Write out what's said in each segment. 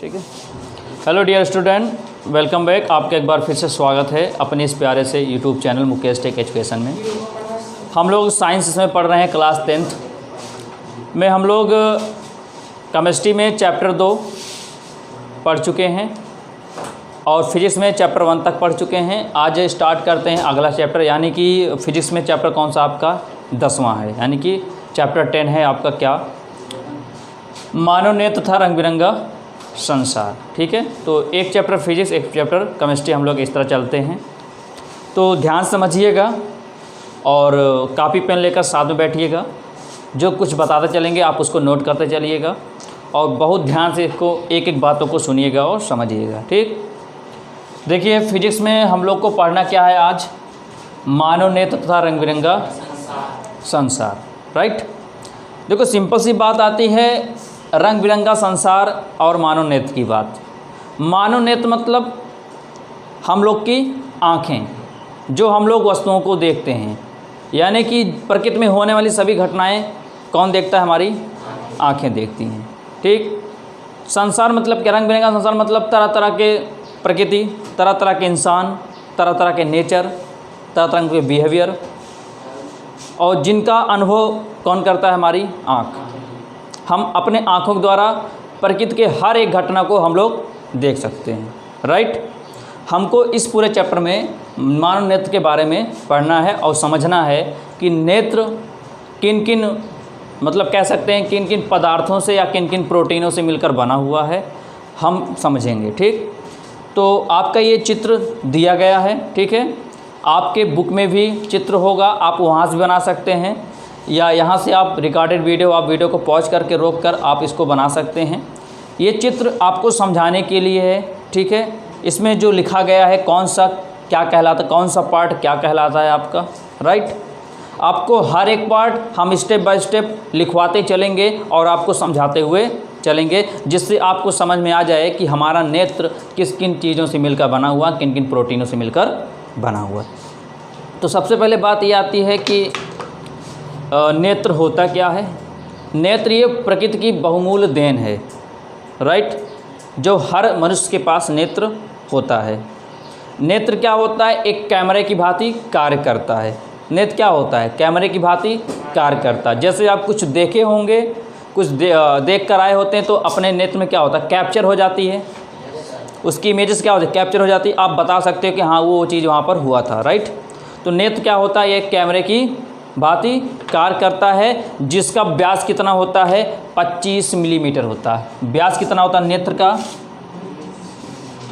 ठीक है। Hello dear student, welcome back. आपका एक बार फिर से स्वागत है अपने इस प्यारे से YouTube channel Mukesh tech education में। हम लोग साइंस में पढ़ रहे हैं क्लास 10th में। हम लोग केमिस्ट्री में चैप्टर 2 पढ़ चुके हैं और फिजिक्स में चैप्टर 1 तक पढ़ चुके हैं। आज स्टार्ट करते हैं अगला चैप्टर, यानी कि फिजिक्स में चैप्टर कौन सा आपका 10वां है, यानी कि चैप्टर 10 है आपका क्या, मानव नेत्र तथा रंग बिरंगा संसार। ठीक है, तो एक चैप्टर फिजिक्स एक चैप्टर केमिस्ट्री हम लोग इस तरह चलते हैं। तो ध्यान समझिएगा और कापी पेन लेकर साथ में बैठिएगा। जो कुछ बताते चलेंगे आप उसको नोट करते चलिएगा और बहुत ध्यान से इसको एक एक बातों को सुनिएगा और समझिएगा। ठीक, देखिए फिजिक्स में हम लोग को पढ़ना क्या है आज, मानव नेत्र तथा रंग बिरंगा संसार। राइट, देखो सिंपल सी बात आती है, रंग बिरंगा संसार और मानव नेत्र की बात। मानव नेत्र मतलब हम लोग की आँखें, जो हम लोग वस्तुओं को देखते हैं, यानी कि प्रकृति में होने वाली सभी घटनाएं कौन देखता है, हमारी आँखें देखती हैं। ठीक, संसार मतलब क्या, रंग बिरंगा संसार मतलब तरह तरह के प्रकृति, तरह तरह के इंसान, तरह तरह के नेचर, तरह तरह के बिहेवियर, और जिनका अनुभव कौन करता है, हमारी आँख। हम अपने आँखों के द्वारा प्रकृति के हर एक घटना को हम लोग देख सकते हैं। राइट, हमको इस पूरे चैप्टर में मानव नेत्र के बारे में पढ़ना है और समझना है कि नेत्र किन किन, मतलब कह सकते हैं किन किन पदार्थों से या किन किन प्रोटीनों से मिलकर बना हुआ है, हम समझेंगे। ठीक, तो आपका ये चित्र दिया गया है। ठीक है, आपके बुक में भी चित्र होगा, आप वहाँ से बना सकते हैं या यहाँ से आप रिकॉर्डेड वीडियो, आप वीडियो को पॉज करके रोक कर आप इसको बना सकते हैं। ये चित्र आपको समझाने के लिए है। ठीक है, इसमें जो लिखा गया है कौन सा क्या कहलाता है, कौन सा पार्ट क्या कहलाता है आपका। राइट, आपको हर एक पार्ट हम स्टेप बाय स्टेप लिखवाते चलेंगे और आपको समझाते हुए चलेंगे, जिससे आपको समझ में आ जाए कि हमारा नेत्र किस किन चीज़ों से मिलकर बना हुआ, किन किन प्रोटीनों से मिलकर बना हुआ। तो सबसे पहले बात ये आती है कि नेत्र होता क्या है। नेत्र ये प्रकृति की बहुमूल्य देन है। राइट, जो हर मनुष्य के पास नेत्र होता है। नेत्र क्या होता है, एक कैमरे की भांति कार्य करता है। नेत्र क्या होता है, कैमरे की भांति कार्य करता है। जैसे आप कुछ देखे होंगे, कुछ देख कर आए होते हैं, तो अपने नेत्र में क्या होता है, कैप्चर हो जाती है, उसकी इमेजेस क्या होती है, कैप्चर हो जाती है। आप बता सकते हो कि हाँ वो चीज़ वहाँ पर हुआ था। राइट, तो नेत्र क्या होता है, ये कैमरे की भांति कार्य करता है, जिसका व्यास कितना होता है, 25 मिलीमीटर होता है। व्यास कितना होता है नेत्र का,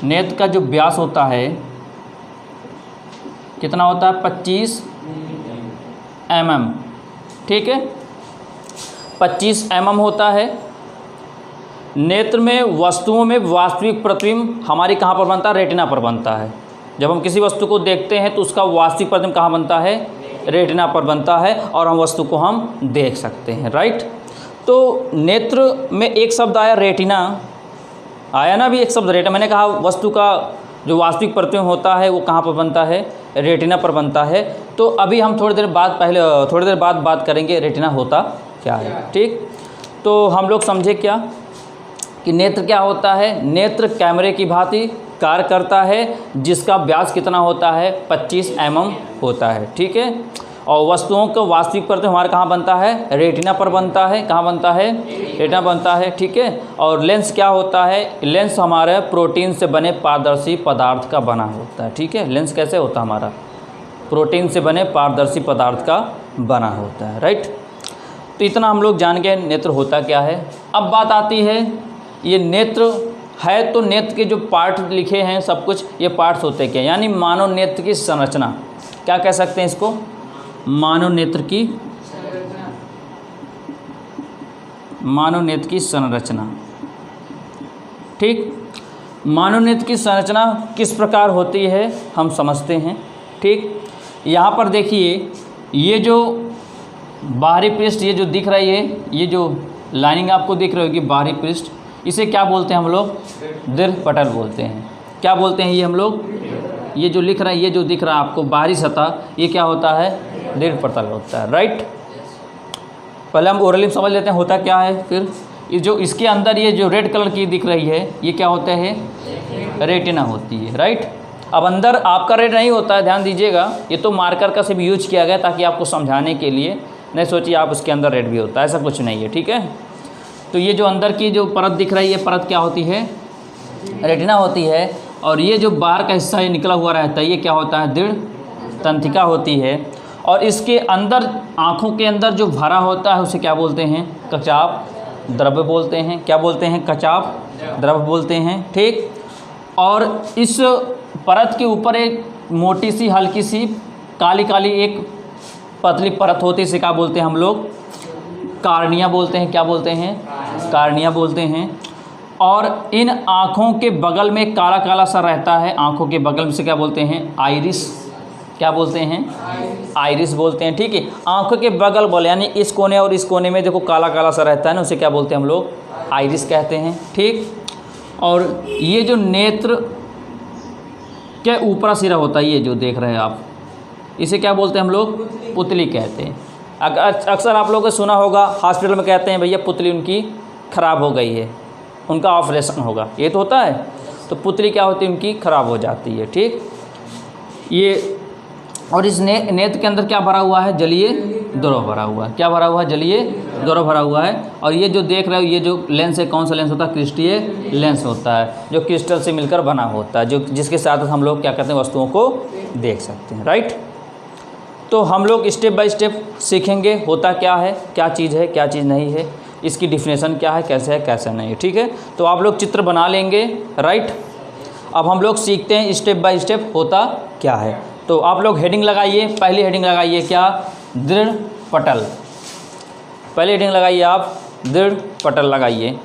नेत्र का जो व्यास होता है कितना होता है, 25 mm। ठीक है, 25 mm होता है। नेत्र में वस्तुओं में वास्तविक प्रतिबिंब हमारी कहाँ पर बनता है, रेटिना पर बनता है। जब हम किसी वस्तु को देखते हैं तो उसका वास्तविक प्रतिबिंब कहाँ बनता है, रेटिना पर बनता है, और हम वस्तु को हम देख सकते हैं। राइट, तो नेत्र में एक शब्द आया रेटिना, आया ना भी एक शब्द रेटिना। मैंने कहा वस्तु का जो वास्तविक प्रतिबिंब होता है वो कहाँ पर बनता है, रेटिना पर बनता है। तो अभी हम थोड़ी देर बाद बात करेंगे रेटिना होता क्या है। ठीक, तो हम लोग समझे क्या कि नेत्र क्या होता है। नेत्र कैमरे की भांति कार्य करता है, जिसका व्यास कितना होता है, 25 mm होता है। ठीक है, और वस्तुओं का वास्तविक प्रतिबिंब हमारे कहाँ बनता है, रेटिना पर बनता है। कहाँ बनता है, रेटिना बनता है। ठीक है, और लेंस क्या होता है, लेंस हमारे प्रोटीन से बने पारदर्शी पदार्थ का बना होता है। ठीक है, लेंस कैसे होता है, हमारा प्रोटीन से बने पारदर्शी पदार्थ का बना होता है। राइट, तो इतना हम लोग जान गए नेत्र होता क्या है। अब बात आती है, ये नेत्र है तो नेत्र के जो पार्ट लिखे हैं सब कुछ, ये पार्ट्स होते क्या, यानी मानव नेत्र की संरचना, क्या कह सकते हैं इसको, मानव नेत्र की, मानव नेत्र की संरचना। ठीक, मानव नेत्र की संरचना किस प्रकार होती है हम समझते हैं। ठीक, यहाँ पर देखिए ये जो बाहरी पृष्ठ, ये जो दिख रही है, ये जो लाइनिंग आपको दिख रही होगी बाहरी पृष्ठ, इसे क्या बोलते हैं हम लोग, दीर्घ पटल बोलते हैं। क्या बोलते हैं ये हम लोग, ये जो लिख रहा है, ये जो दिख रहा है आपको बाहरी सतह, ये क्या होता है, दीर्घ पटल होता है। राइट, पहले हम ओरली समझ लेते हैं होता क्या है, फिर ये जो इसके अंदर ये जो रेड कलर की दिख रही है ये क्या होता है, रेटिना होती है, राइट। अब अंदर आपका रेड नहीं होता है, ध्यान दीजिएगा, ये तो मार्कर का सिर्फ यूज किया गया ताकि आपको समझाने के लिए, नहीं सोचिए आप उसके अंदर रेड भी होता है, ऐसा कुछ नहीं है, ठीक है। तो ये जो अंदर की जो परत दिख रही है, परत क्या होती है, रेटिना होती है। और ये जो बाहर का हिस्सा ये निकला हुआ रहता है ये क्या होता है, दृढ़ तंत्रिका होती है। और इसके अंदर आँखों के अंदर जो भरा होता है उसे क्या बोलते हैं, कचाप द्रव्य बोलते हैं। क्या बोलते हैं, कचाप द्रव्य बोलते हैं, ठीक। और इस परत के ऊपर एक मोटी सी हल्की सी काली काली एक पतली परत होती है, इसे क्या बोलते हैं हम लोग, कार्निया बोलते हैं। क्या बोलते हैं, कार्निया बोलते हैं। और इन आँखों के बगल में काला काला सा रहता है, आँखों के बगल में से क्या बोलते हैं, आइरिस। क्या बोलते हैं, आइरिस बोलते हैं, ठीक है। आँखों के बगल बोले यानी इस कोने और इस कोने में देखो काला काला सा रहता है ना, उसे क्या बोलते हैं हम लोग, आइरिस कहते हैं, ठीक। और ये जो नेत्र के ऊपरा सिरा होता है, ये जो देख रहे हैं आप, इसे क्या बोलते हैं हम लोग, पुतली कहते हैं। अक्सर आप लोगों ने सुना होगा हॉस्पिटल में कहते हैं भैया पुतली उनकी ख़राब हो गई है, उनका ऑपरेशन होगा, ये तो होता है। तो पुतली क्या होती है, उनकी ख़राब हो जाती है, ठीक। ये और इस नेत्र के अंदर क्या भरा हुआ है, जलीय द्रव भरा हुआ है। क्या भरा हुआ है, जलीय द्रव भरा हुआ है। और ये जो देख रहे हो ये जो लेंस है, कौन सा लेंस होता है, क्रिस्टीय लेंस होता है, जो क्रिस्टल से मिलकर बना होता है, जो जिसके साथ हम लोग क्या कहते हैं, वस्तुओं को देख सकते हैं, राइट। तो हम लोग स्टेप बाय स्टेप सीखेंगे होता क्या है, क्या चीज़ है, क्या चीज़ नहीं है, इसकी डिफिनेशन क्या है, कैसे नहीं है, ठीक है। तो आप लोग चित्र बना लेंगे, राइट। अब हम लोग सीखते हैं स्टेप बाय स्टेप होता क्या है। तो आप लोग हेडिंग लगाइए, पहली हेडिंग लगाइए क्या, दृढ़ पटल। पहली हेडिंग लगाइए आप, दृढ़ पटल लगाइए।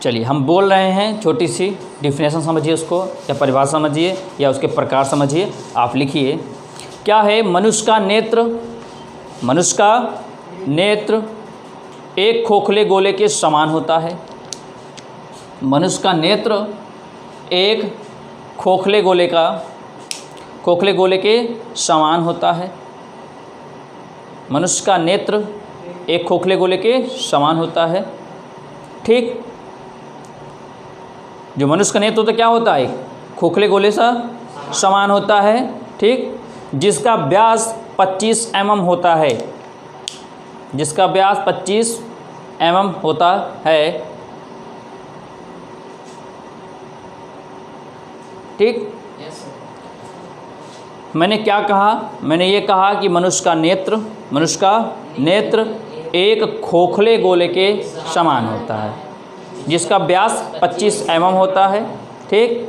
चलिए हम बोल रहे हैं, छोटी सी डिफिनेशन समझिए उसको, या परिभाषा समझिए, या उसके प्रकार समझिए। आप लिखिए, क्या है, मनुष्य का नेत्र, मनुष्य का नेत्र एक खोखले गोले के समान होता है। मनुष्य का नेत्र एक खोखले गोले के समान होता है। मनुष्य का नेत्र एक खोखले गोले के समान होता है, ठीक। जो मनुष्य का नेत्र होता क्या होता है, खोखले गोले सा समान होता है, ठीक। जिसका व्यास 25 mm होता है, जिसका व्यास 25 mm होता है, ठीक। मैंने क्या कहा, मैंने ये कहा कि मनुष्य का नेत्र एक खोखले गोले के समान होता है, जिसका व्यास 25 mm होता है, ठीक।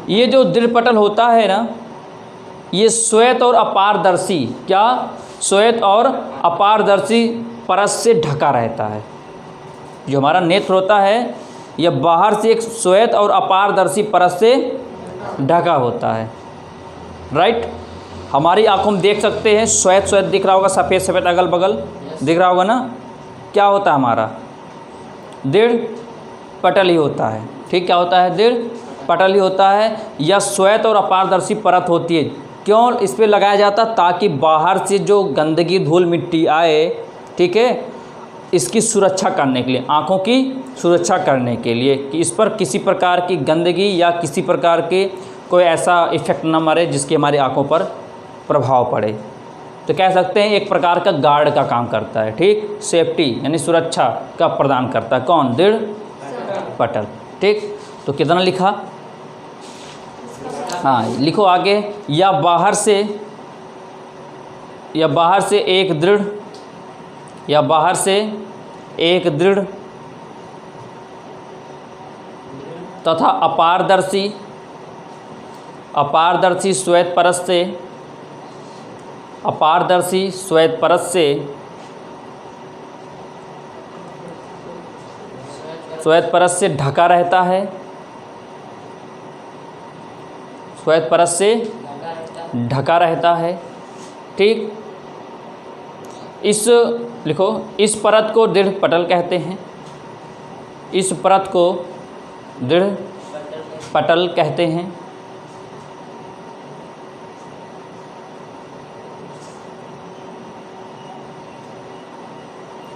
ये जो दृढ़ पटल होता है ना, ये श्वेत और अपारदर्शी, क्या, श्वेत और अपारदर्शी परत से ढका रहता है। जो हमारा नेत्र होता है यह बाहर से एक श्वेत और अपारदर्शी परत से ढका होता है, राइट। हमारी आंखों में देख सकते हैं श्वेत श्वेत दिख रहा होगा, सफ़ेद सफ़ेद अगल बगल दिख रहा होगा ना, क्या होता है हमारा, दृढ़ पटल ही होता है, ठीक। क्या होता है, दृढ़ पटल ही होता है। या श्वेत और अपारदर्शी परत होती है, क्यों इस पर लगाया जाता, ताकि बाहर से जो गंदगी धूल मिट्टी आए, ठीक है, इसकी सुरक्षा करने के लिए, आँखों की सुरक्षा करने के लिए, कि इस पर किसी प्रकार की गंदगी या किसी प्रकार के कोई ऐसा इफेक्ट न मारे जिसकी हमारी आँखों पर प्रभाव पड़े। तो कह सकते हैं एक प्रकार का गार्ड का काम करता है, ठीक, सेफ्टी यानी सुरक्षा का प्रदान करता है, कौन, दृढ़ पटल, ठीक। तो कितना लिखा, हाँ लिखो आगे, या बाहर से एक दृढ़ तथा अपारदर्शी श्वेत परत से ढका रहता है, श्वेत परत से ढका रहता है, ठीक। इस लिखो, इस परत को दृढ़ पटल कहते हैं, इस परत को दृढ़ पटल कहते हैं।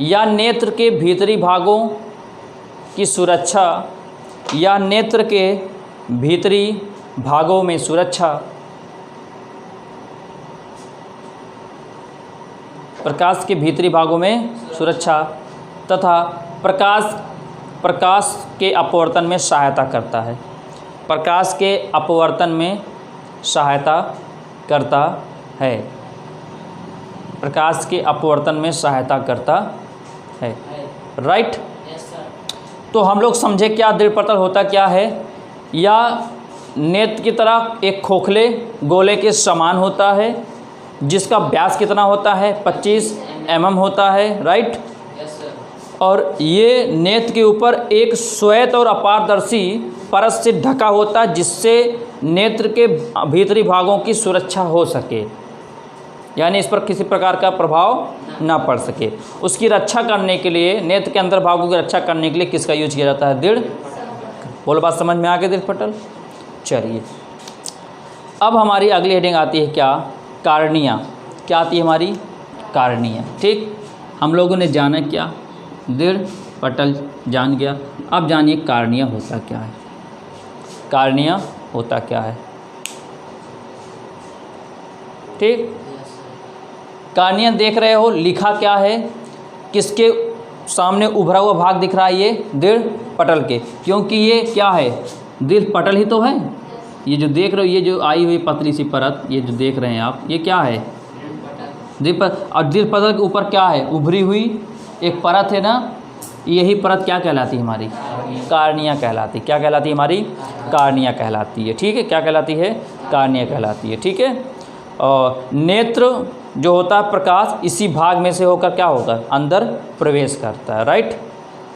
या नेत्र के भीतरी भागों की सुरक्षा, या नेत्र के भीतरी भागों में सुरक्षा, प्रकाश के भीतरी भागों में सुरक्षा तथा प्रकाश के अपवर्तन में सहायता करता है। प्रकाश के अपवर्तन में सहायता करता है। प्रकाश के अपवर्तन में सहायता करता है। राइट। तो हम लोग समझे क्या दृढ़ पटल होता क्या है। या नेत्र की तरह एक खोखले गोले के समान होता है, जिसका व्यास कितना होता है 25 mm होता है। राइट। और ये नेत्र के ऊपर एक श्वेत और अपारदर्शी परत से ढका होता है, जिससे नेत्र के भीतरी भागों की सुरक्षा हो सके, यानी इस पर किसी प्रकार का प्रभाव ना पड़ सके। उसकी रक्षा करने के लिए, नेत्र के अंदर भागों की रक्षा करने के लिए किसका यूज किया जाता है? दृढ़। बोलो बात समझ में आ गई दृढ़ पटल। चलिए अब हमारी अगली हेडिंग आती है क्या? कारणियाँ। क्या आती है हमारी? कारणियाँ। ठीक, हम लोगों ने जाना क्या? दृढ़ पटल जान गया। अब जानिए कारणियाँ होता क्या है। कारणियाँ होता क्या है? ठीक, कारणियाँ देख रहे हो, लिखा क्या है? किसके सामने उभरा हुआ भाग दिख रहा है? ये दृढ़ पटल के, क्योंकि ये क्या है? दृढ़ पटल ही तो है। ये जो देख रहे हो, ये जो आई हुई पतली सी परत, ये जो देख रहे हैं आप, ये क्या है? दृढ़ पटल। और दृढ़ पटल के ऊपर क्या है? उभरी हुई एक परत है ना, यही परत क्या कहलाती है? हमारी कारणियाँ कहलाती। क्या कहलाती है? हमारी कारणियाँ कहलाती है। ठीक है, क्या कहलाती है? कारणियाँ कहलाती है। ठीक है। और नेत्र जो होता है प्रकाश, इसी भाग में से होकर क्या होता है? अंदर प्रवेश करता है। राइट।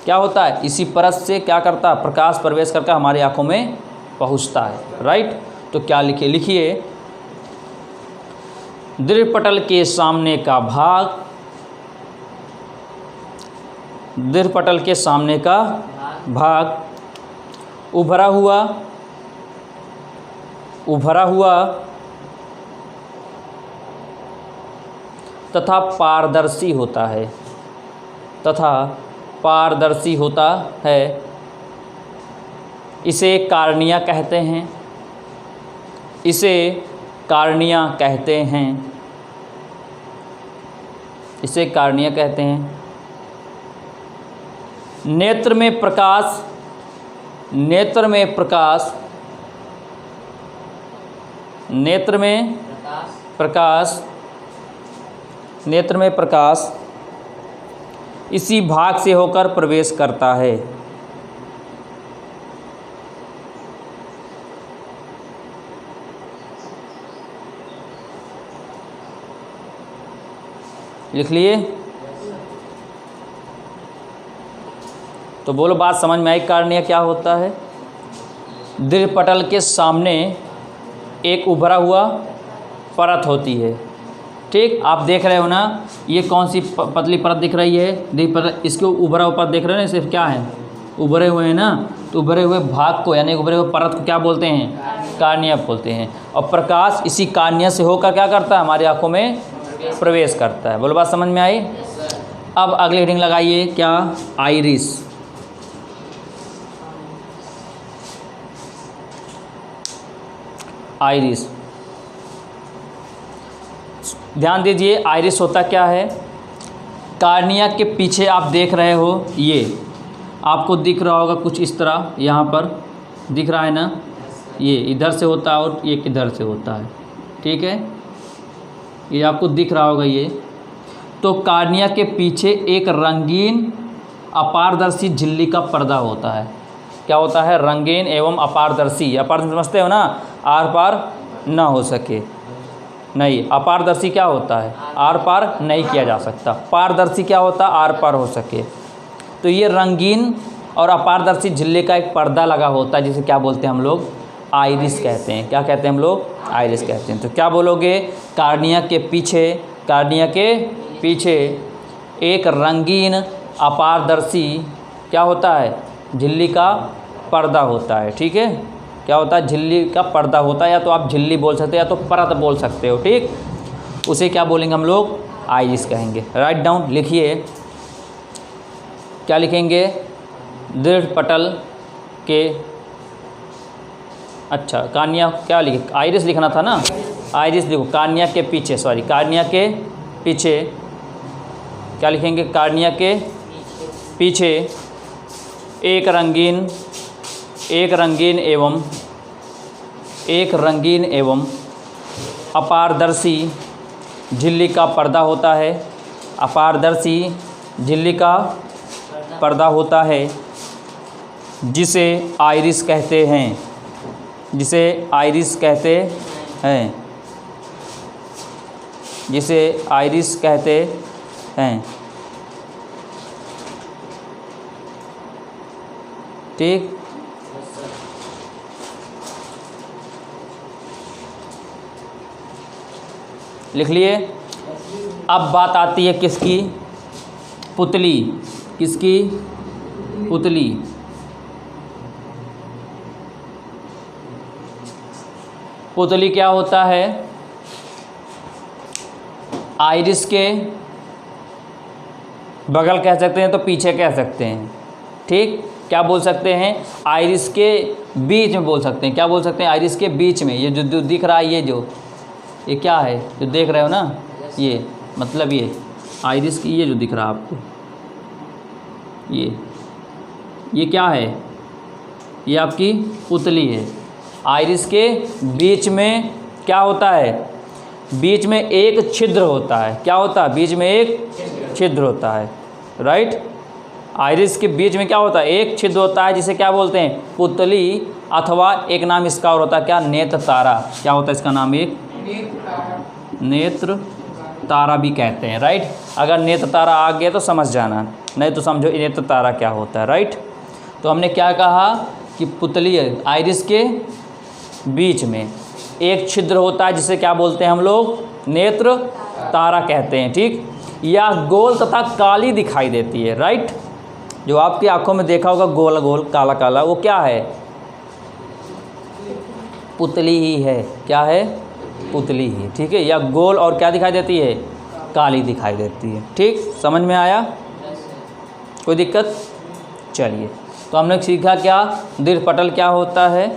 क्या होता है? इसी परत से क्या करता है? प्रकाश प्रवेश करके हमारी आंखों में पहुंचता है। राइट। तो क्या लिखिए दृढ़ पटल के सामने का भाग, दृढ़ पटल के सामने का भाग उभरा हुआ तथा पारदर्शी होता है, इसे कारणियाँ कहते हैं। इसे कारणियाँ कहते हैं। नेत्र में प्रकाश इसी भाग से होकर प्रवेश करता है। लिख लिए? तो बोलो बात समझ में आई? कारणियाँ क्या होता है? दृढ़ पटल के सामने एक उभरा हुआ परत होती है। ठीक, आप देख रहे हो ना, ये कौन सी पतली परत दिख रही है? दृढ़ पटल, इसके ऊभरा हुआ परत देख रहे हो ना, सिर्फ क्या है? उभरे हुए हैं ना। तो उभरे हुए भाग को, यानी उभरे हुए परत को क्या बोलते हैं? कारणियाँ बोलते हैं। और प्रकाश इसी कारणियाँ से होकर क्या करता है? हमारी आंखों में प्रवेश करता है। बोलो बात समझ में आई? अब अगली हेडिंग लगाइए क्या? आइरिस। आइरिस, ध्यान दीजिए, आइरिस होता क्या है? कार्निया के पीछे आप देख रहे हो, ये आपको दिख रहा होगा कुछ इस तरह, यहाँ पर दिख रहा है ना, ये इधर से होता है और ये इधर से होता है। ठीक है, ये आपको दिख रहा होगा ये। तो कार्निया के पीछे एक रंगीन अपारदर्शी झिल्ली का पर्दा होता है। क्या होता है? रंगीन एवं अपारदर्शी। अपारदर्शी समझते हो ना, आर पार ना हो सके, नहीं। अपारदर्शी क्या होता है? आर पार नहीं किया जा सकता। पारदर्शी क्या होता है? आर पार हो सके। तो ये रंगीन और अपारदर्शी झिल्ली का एक पर्दा लगा होता है, जिसे क्या बोलते हैं हम लोग? आइरिस कहते हैं। क्या कहते हैं हम लोग? आइरिस कहते हैं। तो क्या बोलोगे? कार्निया के पीछे, कार्निया के पीछे एक रंगीन अपारदर्शी क्या होता है? झिल्ली का पर्दा होता है। ठीक है, क्या होता है? झिल्ली का पर्दा होता है, या तो आप झिल्ली बोल सकते हो या तो परत बोल सकते हो। ठीक, उसे क्या बोलेंगे हम लोग? आइरिस कहेंगे। राइट डाउन, लिखिए। क्या लिखेंगे, दृढ़ पटल के, अच्छा कार्निया क्या लिखे, आइरिस लिखना था ना, आइरिस लिखो, कार्निया के पीछे, सॉरी कार्निया के पीछे क्या लिखेंगे, कार्निया के पीछे एक रंगीन एवं अपारदर्शी झिल्ली का पर्दा होता है, अपारदर्शी झिल्ली का पर्दा होता है, जिसे आइरिस कहते हैं, जिसे आइरिस कहते हैं, जिसे आइरिस कहते हैं। ठीक, लिख लिए। अब बात आती है किसकी, पुतली, किसकी, पुतली। पुतली क्या होता है, आइरिस के बगल कह सकते हैं तो पीछे कह सकते हैं। ठीक, क्या बोल सकते हैं, आइरिस के बीच में बोल सकते हैं, क्या बोल सकते हैं, आइरिस के बीच में। ये जो दिख रहा है, ये क्या है जो देख रहे हो ना, ये मतलब ये आइरिस की, ये जो दिख रहा है आपको, ये क्या है, ये आपकी पुतली है। आइरिस के बीच में क्या होता है, बीच में एक छिद्र होता है, क्या होता है, बीच में एक छिद्र होता है, राइट। आइरिस के बीच में क्या होता है, एक छिद्र होता है, जिसे क्या बोलते हैं, पुतली, अथवा एक नाम इसका और होता है क्या, नेत्र तारा। क्या होता है इसका नाम, एक नेत्र तारा भी कहते हैं, राइट। अगर नेत्र तारा आ गया तो समझ जाना, नहीं तो समझो नेत्र तारा क्या होता है, राइट। तो हमने क्या कहा कि पुतली आइरिस के बीच में एक छिद्र होता है, जिसे क्या बोलते हैं हम लोग, नेत्र तारा कहते हैं। ठीक, या गोल तथा काली दिखाई देती है, राइट। जो आपकी आंखों में देखा होगा गोल गोल काला काला, वो क्या है, पुतली ही है, क्या है, पुतली ही। ठीक है, या गोल और क्या दिखाई देती है, काली दिखाई देती है। ठीक, समझ में आया, कोई दिक्कत। चलिए, तो हमने सीखा क्या, दृढ़ पटल क्या होता है,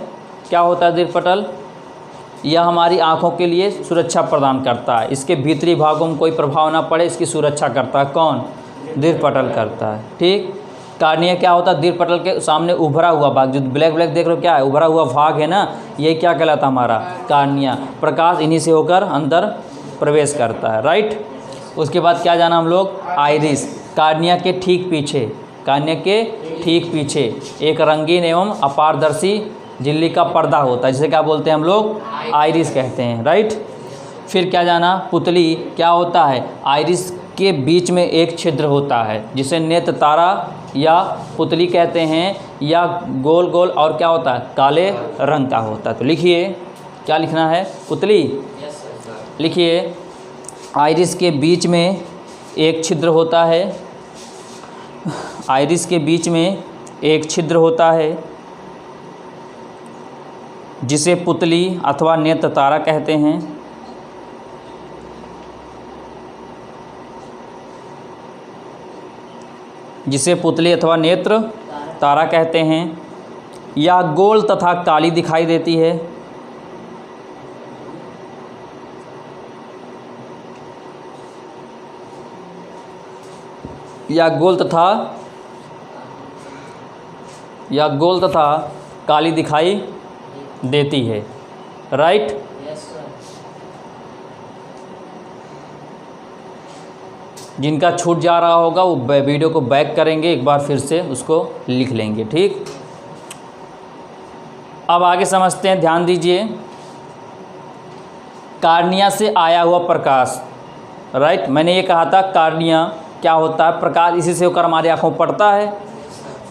क्या होता है दृढ़ पटल, यह हमारी आँखों के लिए सुरक्षा प्रदान करता है, इसके भीतरी भागों में कोई प्रभाव ना पड़े, इसकी सुरक्षा करता है कौन, दृढ़ पटल करता है। ठीक, कार्निया क्या होता है, दृढ़ पटल के सामने उभरा हुआ भाग, जो ब्लैक ब्लैक देख रहे हो क्या है, उभरा हुआ भाग है ना, ये क्या कहलाता है हमारा, कार्निया। प्रकाश इन्हीं से होकर अंदर प्रवेश करता है, राइट। उसके बाद क्या जाना हम लोग, आइरिस, कार्निया के ठीक पीछे, कार्निया के ठीक पीछे एक रंगीन एवं अपारदर्शी झिल्ली का पर्दा होता है, जिसे क्या बोलते हैं हम लोग, आइरिस कहते हैं, राइट। फिर क्या जाना, पुतली क्या होता है, आइरिस के बीच में एक छिद्र होता है, जिसे नेत्र तारा या पुतली कहते हैं, या गोल गोल और क्या होता है, काले रंग का होता है। तो लिखिए, क्या लिखना है, पुतली, लिखिए, आइरिस के बीच में एक छिद्र होता है, आइरिस के बीच में एक छिद्र होता है, जिसे पुतली अथवा नेत्र तारा कहते हैं। जिसे पुतली अथवा नेत्र तारा कहते हैं, या गोल तथा काली दिखाई देती है, या गोल तथा काली दिखाई देती है, राइट। जिनका छूट जा रहा होगा वो वीडियो को बैक करेंगे, एक बार फिर से उसको लिख लेंगे। ठीक, अब आगे समझते हैं, ध्यान दीजिए। कार्निया से आया हुआ प्रकाश, राइट। मैंने ये कहा था कार्निया क्या होता है, प्रकाश इसी से होकर हमारी आँखों में पड़ता है।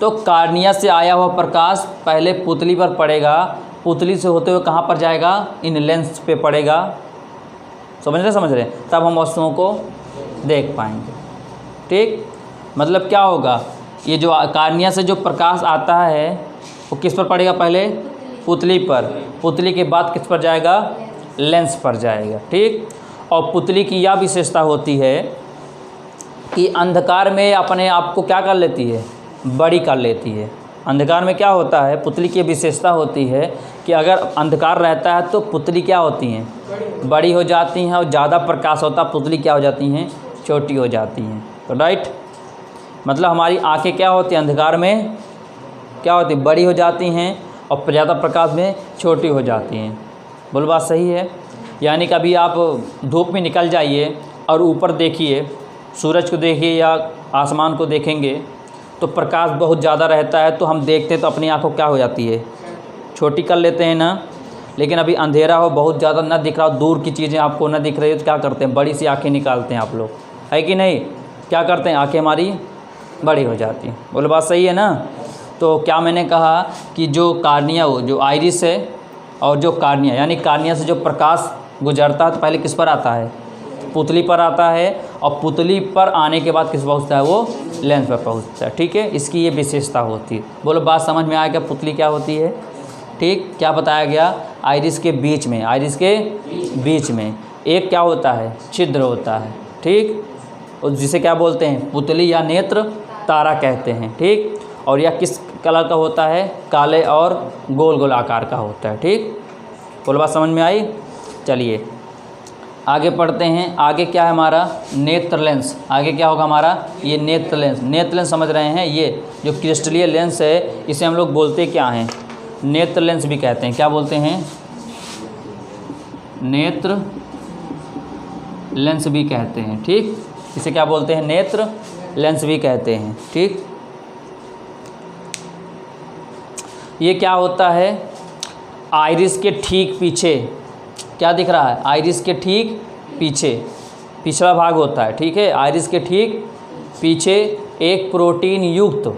तो कार्निया से आया हुआ प्रकाश पहले पुतली पर पड़ेगा, पुतली से होते हुए कहाँ पर जाएगा, इन लेंस पे पड़ेगा। समझ रहे, तब हम वस्तुओं को देख पाएंगे। ठीक, मतलब क्या होगा, ये जो कार्निया से जो प्रकाश आता है वो किस पर पड़ेगा, पहले पुतली पर, पुतली के बाद किस पर जाएगा, लेंस पर जाएगा। ठीक, और पुतली की यह विशेषता होती है कि अंधकार में अपने आप को क्या कर लेती है, बड़ी कर लेती है। अंधकार में क्या होता है, पुतली की विशेषता होती है कि अगर अंधकार रहता है तो पुतली क्या होती हैं, बड़ी हो जाती हैं, और ज़्यादा प्रकाश होता है पुतली क्या हो जाती हैं, छोटी हो जाती हैं। तो राइट, मतलब हमारी आंखें क्या होती हैं, अंधकार में क्या होती, बड़ी हो जाती हैं, और ज़्यादा प्रकाश में छोटी हो जाती हैं। बोलो बात सही है। यानी कभी आप धूप में निकल जाइए और ऊपर देखिए, सूरज को देखिए या आसमान को देखेंगे तो प्रकाश बहुत ज़्यादा रहता है, तो हम देखते हैं तो अपनी आँखों क्या हो जाती है, छोटी कर लेते हैं ना। लेकिन अभी अंधेरा हो, बहुत ज़्यादा ना दिख रहा हो, दूर की चीज़ें आपको ना दिख रही हो, तो क्या करते हैं, बड़ी सी आँखें निकालते हैं आप लोग, है कि नहीं। क्या करते हैं, आँखें हमारी बड़ी हो जाती हैं। बोलो बात सही है ना। तो क्या मैंने कहा कि जो कार्निया हो, जो आइरिस है और जो कार्निया, यानी कार्निया से जो प्रकाश गुजरता है तो पहले किस पर आता है, पुतली पर आता है, और पुतली पर आने के बाद किस पहुंचता है, वो लेंस पर पहुंचता है। ठीक है, इसकी ये विशेषता होती है। बोलो बात समझ में आया क्या, पुतली क्या होती है। ठीक, क्या बताया गया, आइरिस के बीच में, आइरिस के बीच में एक क्या होता है, छिद्र होता है। ठीक, और जिसे क्या बोलते हैं, पुतली या नेत्र तारा कहते हैं। ठीक, और यह किस कलर का होता है, काले और गोल गोल आकार का होता है। ठीक, बोलो बात समझ में आई। चलिए आगे पढ़ते हैं। आगे क्या है हमारा, नेत्र लेंस। आगे क्या होगा हमारा, ये नेत्र लेंस। नेत्र लेंस समझ रहे हैं, ये जो क्रिस्टलीय लेंस है इसे हम लोग बोलते क्या हैं, नेत्र लेंस भी कहते हैं। क्या बोलते हैं, नेत्र लेंस भी कहते हैं। ठीक, इसे क्या बोलते हैं, नेत्र लेंस भी कहते हैं। ठीक, ये क्या होता है, आइरिस के ठीक पीछे क्या दिख रहा है, आइरिस के ठीक पीछे पिछला भाग होता है। ठीक है, आइरिस के ठीक पीछे एक प्रोटीन युक्त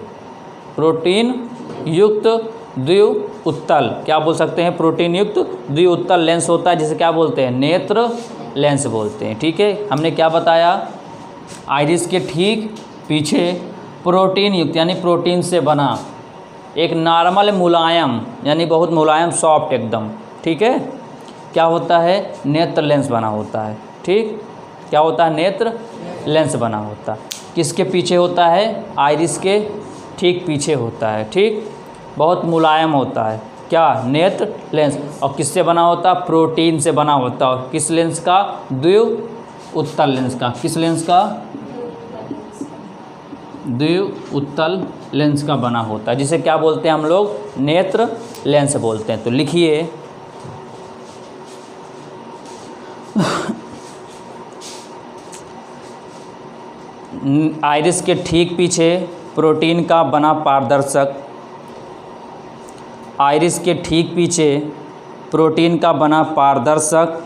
द्विउत्तल, क्या बोल सकते हैं, प्रोटीन युक्त द्विउत्तल लेंस होता है, जिसे क्या बोलते हैं, नेत्र लेंस बोलते हैं। ठीक है, हमने क्या बताया, आइरिस के ठीक पीछे प्रोटीन युक्त यानी प्रोटीन से बना एक नॉर्मल मुलायम, यानी बहुत मुलायम सॉफ्ट एकदम, ठीक है, क्या होता है, नेत्र लेंस बना होता है। ठीक, क्या होता है, नेत्र लेंस बना होता है। किसके पीछे होता है, आइरिस के ठीक पीछे होता है। ठीक, बहुत मुलायम होता है, क्या, नेत्र लेंस। और किससे बना होता है, प्रोटीन से बना होता है। और किस लेंस का, द्विउत्तल लेंस का। किस लेंस का, द्विउत्तल लेंस का बना होता है, जिसे क्या बोलते हैं हम लोग, नेत्र लेंस बोलते हैं। तो लिखिए, आइरिस के ठीक पीछे प्रोटीन का बना पारदर्शक, आइरिस के ठीक पीछे प्रोटीन का बना पारदर्शक,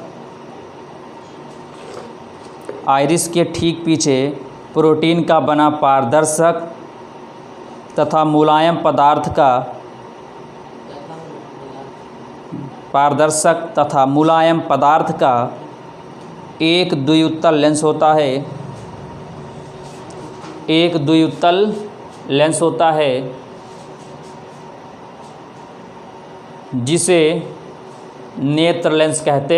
आइरिस के ठीक पीछे प्रोटीन का बना पारदर्शक तथा मुलायम पदार्थ का, पारदर्शक तथा मुलायम पदार्थ का एक द्विउत्तल लेंस होता है, एक द्विउत्तल लेंस होता है, जिसे नेत्र लेंस कहते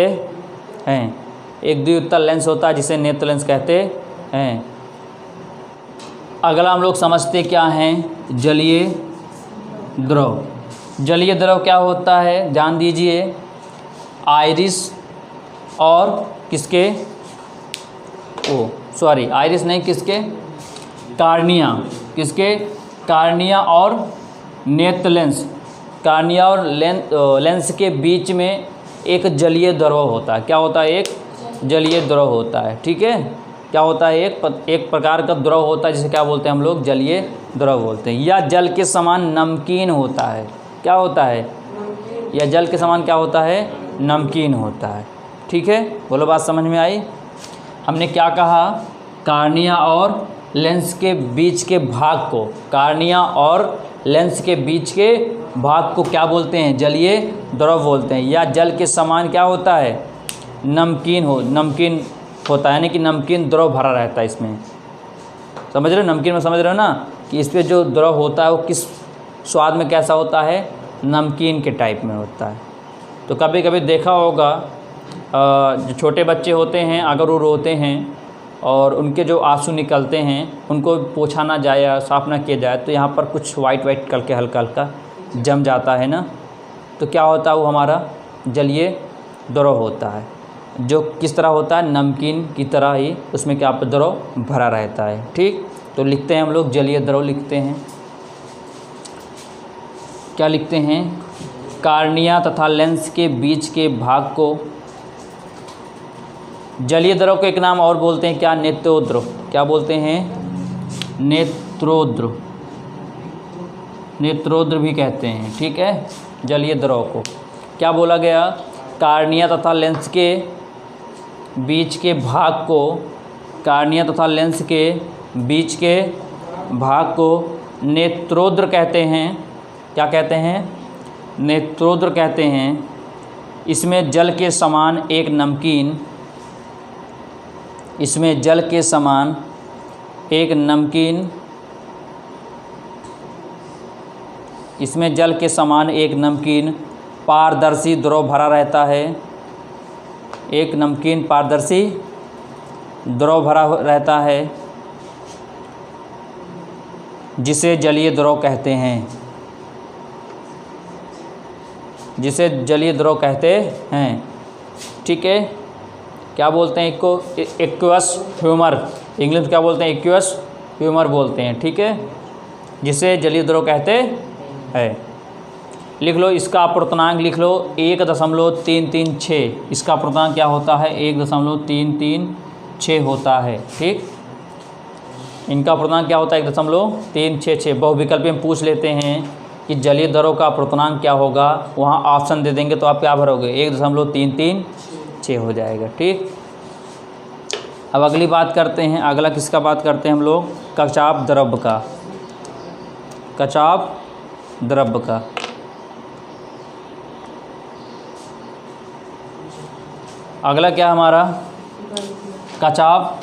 हैं। एक द्विउत्तल लेंस होता है जिसे नेत्र लेंस कहते हैं। अगला हम लोग समझते क्या हैं, जलीय द्रव। जलीय द्रव क्या होता है, जान दीजिए, आइरिस और किसके, आइरिस नहीं, किसके, कार्निया, किसके, कार्निया और नेत्र लेंस, कार्निया और लेंस के बीच में एक जलीय द्रव होता है। क्या होता है, एक जलीय द्रव होता है। ठीक है, क्या होता है, एक प्रकार का द्रव होता है जिसे क्या बोलते हैं हम लोग, जलीय द्रव बोलते हैं। या जल के समान नमकीन होता है। क्या होता है, या जल के समान क्या होता है, नमकीन होता है। ठीक है, बोलो बात समझ में आई। हमने क्या कहा, कार्निया और लेंस के बीच के भाग को, कार्निया और लेंस के बीच के भाग को क्या बोलते हैं, जलीय द्रव बोलते हैं। या जल के समान क्या होता है, नमकीन होता है, यानी कि नमकीन द्रव भरा रहता है इसमें। समझ रहे हो, नमकीन में समझ रहे हो ना, कि इस पर जो द्रव होता है वो किस स्वाद में कैसा होता है, नमकीन के टाइप में होता है। तो कभी कभी देखा होगा जो छोटे बच्चे होते हैं, अगर वो रोते हैं और उनके जो आंसू निकलते हैं उनको पोछा ना जाए या साफ़ ना किया जाए तो यहाँ पर कुछ वाइट वाइट करके हल्का हल्का जम जाता है ना, तो क्या होता है वो हमारा जलीय द्रव होता है, जो किस तरह होता है, नमकीन की तरह ही उसमें क्या द्रव भरा रहता है। ठीक, तो लिखते हैं हम लोग जलीय द्रव लिखते हैं, क्या लिखते हैं, कार्निया तथा लेंस के बीच के भाग को जलीय द्रव को एक नाम और बोलते हैं क्या, नेत्रोद्र। क्या बोलते हैं, नेत्रोद्र, नेत्रोद्र भी कहते हैं। ठीक है, जलीय द्रव को क्या बोला गया, कार्निया तथा लेंस के बीच के भाग को, कार्निया तथा लेंस के बीच के भाग को नेत्रोद्र कहते हैं। क्या कहते हैं, नेत्रोद्र कहते हैं। इसमें जल के समान एक नमकीन, इसमें जल के समान एक नमकीन, इसमें जल के समान एक नमकीन पारदर्शी द्रव भरा रहता है, एक नमकीन पारदर्शी द्रव भरा रहता है जिसे जलीय द्रव कहते हैं, जिसे जलीय द्रव कहते हैं। ठीक है, क्या बोलते हैं इसको, एक्वस ह्यूमर, इंग्लिश में क्या बोलते हैं, एक्वस ह्यूमर बोलते हैं। ठीक है, जिसे जलीय द्रव कहते हैं। लिख लो इसका अपूर्णांक, लिख लो 1.336, इसका अपूर्णांक क्या होता है, 1.336 होता है। ठीक, इनका अपूर्णांक क्या होता है, 1.366। बहुविकल्प में पूछ लेते हैं कि जलीय द्रव का अपूर्णांक क्या होगा, वहाँ ऑप्शन दे देंगे तो आप क्या भरोगे, 1.336 हो जाएगा। ठीक, अब अगली बात करते हैं, अगला किसका बात करते हैं हम लोग, कचाप द्रव का, कचाप द्रव का। अगला क्या हमारा, कचाप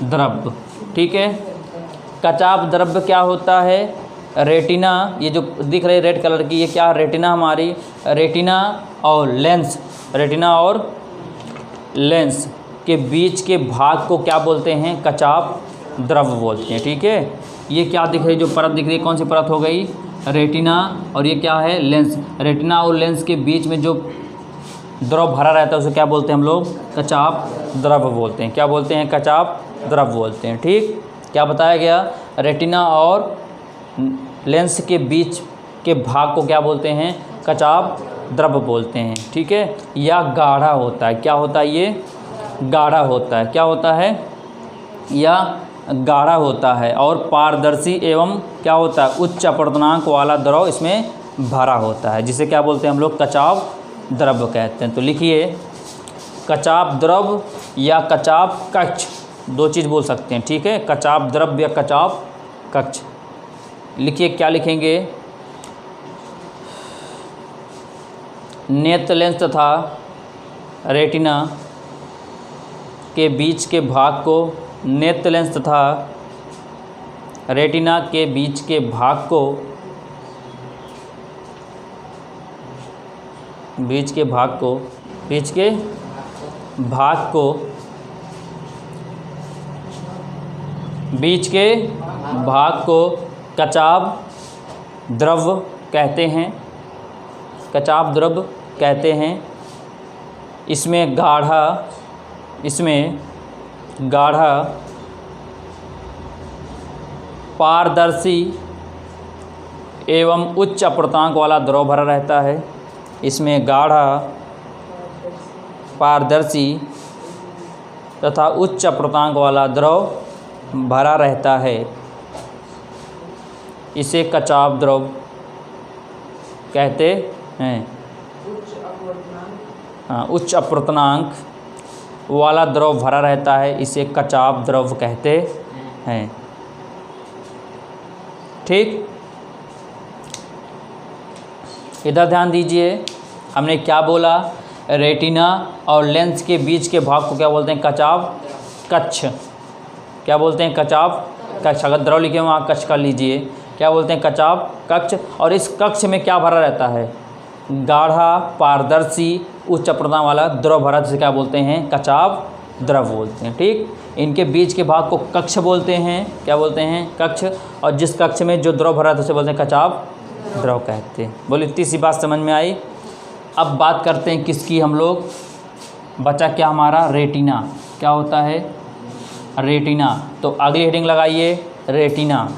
द्रव। ठीक है, कचाप द्रव क्या होता है, रेटिना, ये जो दिख रही है रेड कलर की, ये क्या, रेटिना हमारी, रेटिना और लेंस, रेटिना और लेंस के बीच के भाग को क्या बोलते हैं, कचाप द्रव बोलते हैं। ठीक है, ये क्या दिख रही है, जो परत दिख रही है, कौन सी परत हो गई, रेटिना, और ये क्या है, लेंस। रेटिना और लेंस के बीच में जो द्रव भरा रहता है उसे क्या बोलते हैं हम लोग, कचाप द्रव बोलते हैं। क्या बोलते हैं, कचाप द्रव बोलते हैं। ठीक, क्या बताया गया, रेटिना और लेंस के बीच के भाग को क्या बोलते हैं, कचाप द्रव बोलते हैं। ठीक है, या गाढ़ा होता है, क्या होता है, ये गाढ़ा होता है, क्या होता है, या गाढ़ा होता है, और पारदर्शी एवं क्या होता है, उच्च अपूर्णांक वाला द्रव इसमें भरा होता है, जिसे क्या बोलते हैं हम लोग, कचाप द्रव कहते हैं। तो लिखिए, कचाप द्रव या कचाप कक्ष, दो चीज़ बोल सकते हैं। ठीक है, कचाप द्रव या कचाप कक्ष। लिखिए, क्या लिखेंगे, नेत्र लेंस तथा रेटिना के बीच के भाग को, नेत्र लेंस तथा रेटिना के बीच के भाग को, बीच के भाग को, बीच के भाग को, बीच के भाग को कचाप द्रव कहते हैं, कचाप द्रव कहते हैं। इसमें गाढ़ा, इसमें गाढ़ा पारदर्शी एवं उच्च अपूर्णांक वाला द्रव भरा रहता है, इसमें गाढ़ा पारदर्शी तथा उच्च अपूर्णांक वाला द्रव भरा रहता है, इसे कचाप द्रव कहते हैं। हाँ, उच्च अपूर्णांक वाला द्रव भरा रहता है, इसे कचाप द्रव कहते हैं। ठीक, इधर ध्यान दीजिए, हमने क्या बोला, रेटिना और लेंस के बीच के भाग को क्या बोलते हैं, कचाप कक्ष। क्या बोलते हैं, कचाप कक्ष। अगर द्रव लिखे वहाँ कक्ष कर लीजिए, क्या बोलते हैं, कचाप कक्ष। और इस कक्ष में क्या भरा रहता है, गाढ़ा पारदर्शी उच्च अपूर्णांक वाला द्रव भरा, जिसे क्या बोलते हैं, कचाप द्रव बोलते हैं। ठीक, इनके बीच के भाग को कक्ष बोलते हैं। क्या बोलते हैं? कक्ष। और जिस कक्ष में जो द्रव भरा था उसे बोलते हैं कचाव द्रव कहते हैं। बोलिए, इतनी सी बात समझ में आई। अब बात करते हैं किसकी हम लोग, बचा क्या हमारा? रेटिना। क्या होता है? रेटिना। तो अगली हेडिंग लगाइए रेटिना।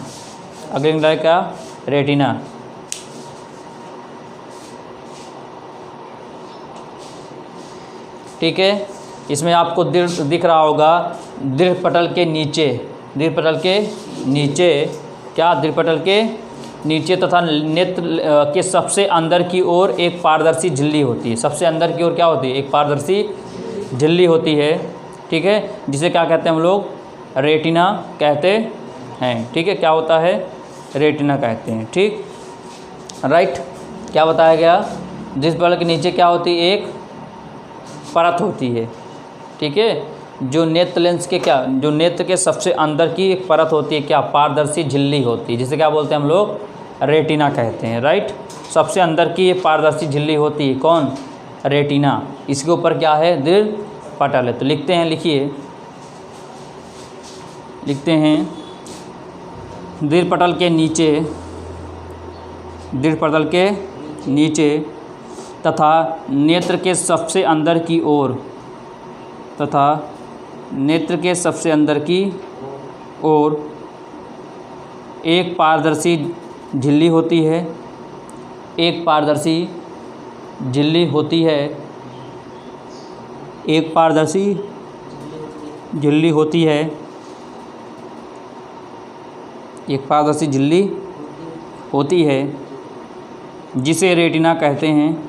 अगली हेडिंग लगाइए क्या? रेटिना। ठीक है, इसमें आपको दिख रहा होगा दृढ़ पटल के नीचे, दृढ़ पटल के नीचे क्या? दृढ़ पटल के नीचे तथा नेत्र के सबसे अंदर की ओर एक पारदर्शी झिल्ली होती है। सबसे अंदर की ओर क्या होती है? एक पारदर्शी झिल्ली होती है। ठीक है, जिसे क्या कहते हैं हम लोग? रेटिना कहते हैं। ठीक है, क्या होता है? रेटिना कहते हैं। ठीक, राइट। क्या बताया गया? जिस पटल के नीचे क्या होती है? एक परत होती है। ठीक है, जो नेत्र लेंस के क्या, जो नेत्र के सबसे अंदर की एक परत होती है, क्या? पारदर्शी झिल्ली होती है, जिसे क्या बोलते हैं हम लोग? रेटिना कहते हैं। राइट, सबसे अंदर की एक पारदर्शी झिल्ली होती है। कौन? रेटिना। इसके ऊपर क्या है? दृढ़ पटल है। तो लिखते हैं, लिखिए, लिखते हैं दृढ़ पटल के नीचे, दृढ़ पटल के नीचे तथा नेत्र के सबसे अंदर की ओर, तथा नेत्र के सबसे अंदर की ओर एक पारदर्शी झिल्ली होती है। एक पारदर्शी झिल्ली होती है। एक पारदर्शी झिल्ली होती है। एक पारदर्शी झिल्ली होती है जिसे रेटिना कहते हैं।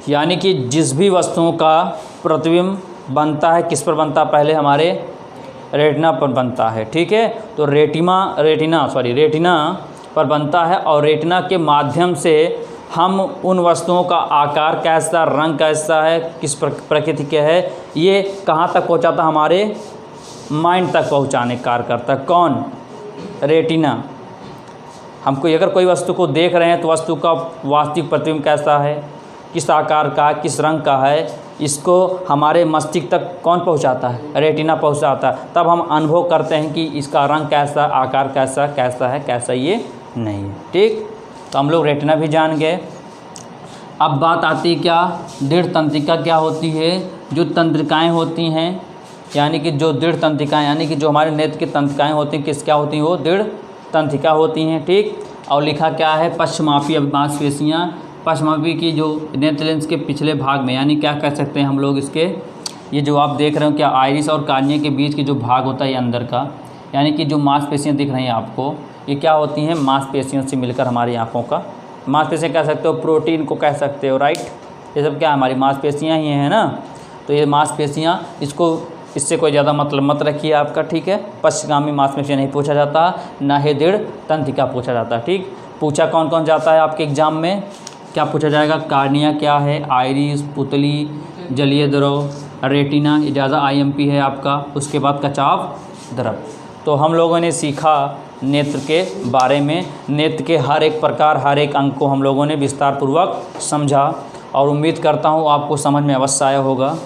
यानी कि जिस भी वस्तुओं का प्रतिबिंब बनता है, किस पर बनता है? पहले हमारे रेटिना पर बनता है। ठीक है, तो रेटिना पर बनता है और रेटिना के माध्यम से हम उन वस्तुओं का आकार कैसा, रंग कैसा है, किस प्रकृति के है, ये कहाँ तक पहुँचाता? हमारे माइंड तक पहुँचाने का कार्य करता है। कौन? रेटिना। हमको अगर कोई वस्तु को देख रहे हैं तो वस्तु का वास्तविक प्रतिबिंब कैसा है, किस आकार का, किस रंग का है, इसको हमारे मस्तिष्क तक कौन पहुंचाता है? रेटिना पहुंचाता है। तब हम अनुभव करते हैं कि इसका रंग कैसा, आकार कैसा, कैसा है, कैसा ये नहीं है। ठीक, तो हम लोग रेटिना भी जान गए। अब बात आती है क्या? दृढ़ तंत्रिका क्या होती है? जो तंत्रिकाएँ होती हैं, यानी कि जो दृढ़ तंत्रिकाएँ, यानी कि जो हमारे नेत्र की तंत्रिकाएँ होती हैं, किस क्या होती हैं? वो दृढ़ तंत्रिका होती हैं। ठीक, और लिखा क्या है? पश्चमापी मांसपेशियाँ। पश्चमापी की जो नेत्र लेंस के पिछले भाग में, यानी क्या कह सकते हैं हम लोग इसके, ये जो आप देख रहे हो क्या, आइरिस और कार्निया के बीच की जो भाग होता है ये अंदर का, यानी कि जो मांसपेशियाँ दिख रही हैं आपको, ये क्या होती हैं? मांसपेशियों से मिलकर हमारी आँखों का, मांसपेशियाँ कह सकते हो, प्रोटीन को कह सकते हो। राइट, ये सब क्या हमारी मांसपेशियाँ ही हैं ना। तो ये मांसपेशियाँ, इससे कोई ज़्यादा मतलब मत रखिए आपका। ठीक है, पश्चगामी मांसपेशियाँ नहीं पूछा जाता, ना ही दृढ़ तंत्रिका पूछा जाता। ठीक, पूछा कौन कौन जाता है आपके एग्जाम में? क्या पूछा जाएगा? कार्निया क्या है, आइरिस, पुतली, जलीय द्रव, रेटिना, ये ज़्यादा IMP है आपका। उसके बाद कचाव द्रव। तो हम लोगों ने सीखा नेत्र के बारे में, नेत्र के हर एक प्रकार, हर एक अंग को हम लोगों ने विस्तार पूर्वक समझा और उम्मीद करता हूँ आपको समझ में अवश्य आया होगा।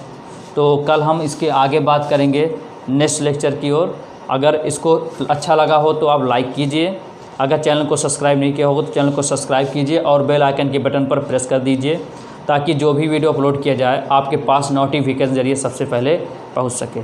तो कल हम इसके आगे बात करेंगे नेक्स्ट लेक्चर की ओर। अगर इसको अच्छा लगा हो तो आप लाइक कीजिए, अगर चैनल को सब्सक्राइब नहीं किया होगा तो चैनल को सब्सक्राइब कीजिए और बेल आइकन के बटन पर प्रेस कर दीजिए ताकि जो भी वीडियो अपलोड किया जाए आपके पास नोटिफिकेशन जरिए सबसे पहले पहुंच सके।